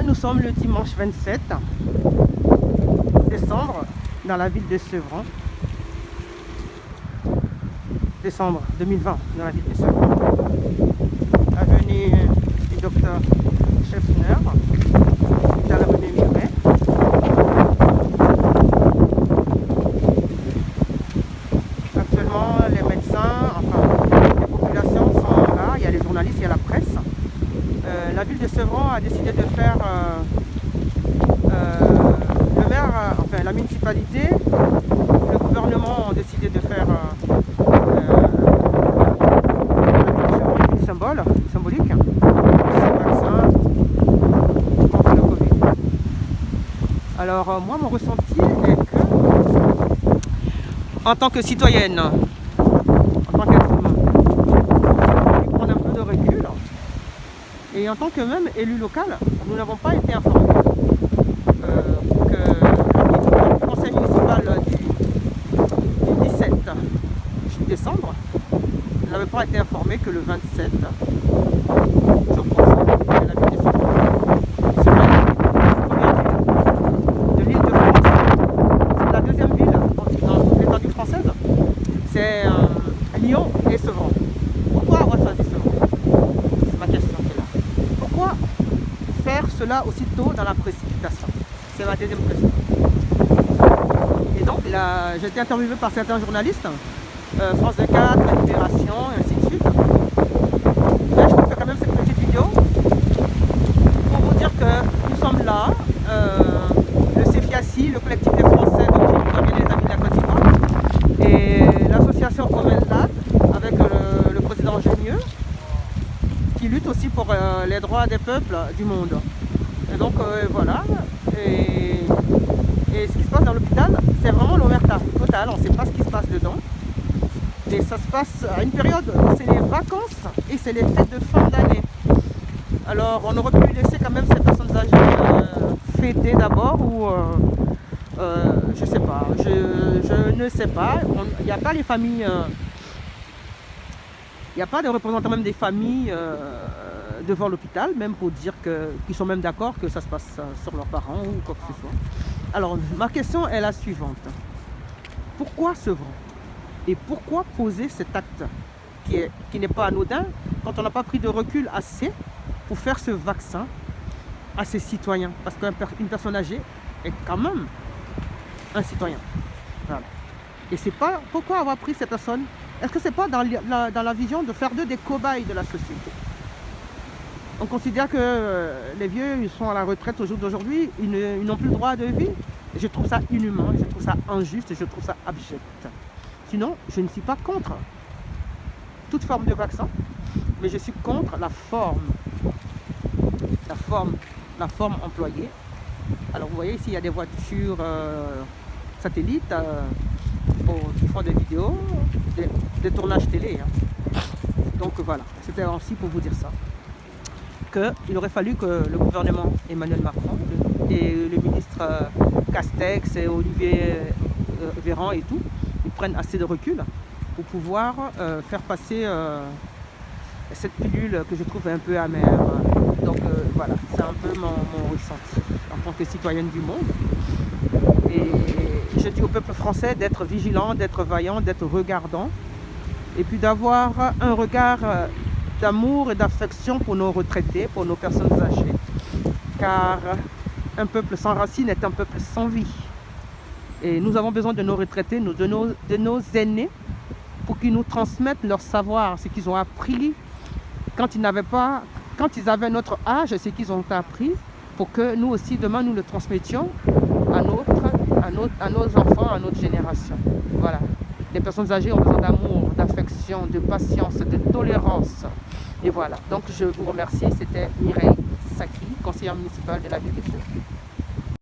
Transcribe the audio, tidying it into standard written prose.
nous sommes le dimanche 27 décembre dans la ville de Sevran. Décembre 2020 dans la ville de Sevran. Avenue du docteur Scheffner, dans l'avenue Miret. Actuellement, les médecins, enfin, les populations sont là, il y a les journalistes, il y a la presse. La ville de Sevran a décidé de faire, le maire, enfin la municipalité, le gouvernement ont décidé de faire symbolique, ce vaccin contre le Covid. Alors moi mon ressenti est que, en tant que citoyenne, en tant qu'être humain, il faut prendre un peu de recul. Et en tant que même élu local, nous n'avons pas été informés que le conseil municipal du 17 décembre n'avait pas été informé que le 27, je crois, la ville de Sevran serait la première ville de l'île de France. C'est la deuxième ville dans l'étendue française. C'est Lyon et Sevran. Pourquoi avoir choisi Sevran? C'est ma question qui est là. Pourquoi faire cela aussitôt dans la précipitation? C'est ma deuxième question. Et donc, j'ai été interviewé par certains journalistes, France 24, La Libération, et ainsi de suite. Là, je vous fais quand même cette petite vidéo pour vous dire que nous sommes là, le CFIACI, le collectif des Français d'origine ivoirienne, les Amis de la Côte d'Ivoire, et l'association Omenlat, avec le président Génieux, qui lutte aussi pour les droits des peuples du monde. Et donc voilà, et ce qui se passe dans l'hôpital, c'est vraiment l'omerta totale, on ne sait pas ce qui se passe dedans. Et ça se passe à une période où c'est les vacances et c'est les fêtes de fin d'année. Alors on aurait pu laisser quand même ces personnes âgées fêter d'abord ou je sais pas, je ne sais pas. Il n'y a pas les familles, il n'y a pas de représentants même des familles devant l'hôpital, même pour dire qu'ils sont même d'accord que ça se passe sur leurs parents ou quoi que ce soit. Alors ma question est la suivante. Pourquoi Sevran? Et pourquoi poser cet acte qui n'est pas anodin quand on n'a pas pris de recul assez pour faire ce vaccin à ses citoyens? Parce qu'une personne âgée est quand même un citoyen. Voilà. Et c'est pas pourquoi avoir pris ces personnes. Est-ce que c'est pas dans la vision de faire d'eux des cobayes de la société? On considère que les vieux ils sont à la retraite au jour d'aujourd'hui, ils n'ont plus le droit de vie. Et je trouve ça inhumain, je trouve ça injuste et je trouve ça abject. Sinon, je ne suis pas contre toute forme de vaccin, mais je suis contre la forme employée. Alors vous voyez ici, il y a des voitures satellites qui font des vidéos, des tournages télé. Hein. Donc voilà, c'était aussi pour vous dire ça. Qu'il aurait fallu que le gouvernement Emmanuel Macron et le ministre Castex et Olivier Véran et tout, ils prennent assez de recul pour pouvoir faire passer cette pilule que je trouve un peu amère. Donc voilà, c'est un peu mon ressenti en tant que citoyenne du monde. Et je dis au peuple français d'être vigilant, d'être vaillant, d'être regardant, et puis d'avoir un regard d'amour et d'affection pour nos retraités, pour nos personnes âgées. Car un peuple sans racines est un peuple sans vie. Et nous avons besoin de nos retraités, de nos aînés, pour qu'ils nous transmettent leur savoir, ce qu'ils ont appris quand ils avaient notre âge, ce qu'ils ont appris, pour que nous aussi, demain, nous le transmettions à nos enfants, à notre génération. Voilà. Les personnes âgées ont besoin d'amour, d'affection, de patience, de tolérance. Et voilà. Donc, je vous remercie. C'était Mireille Saki, conseillère municipale de la ville de Sevran.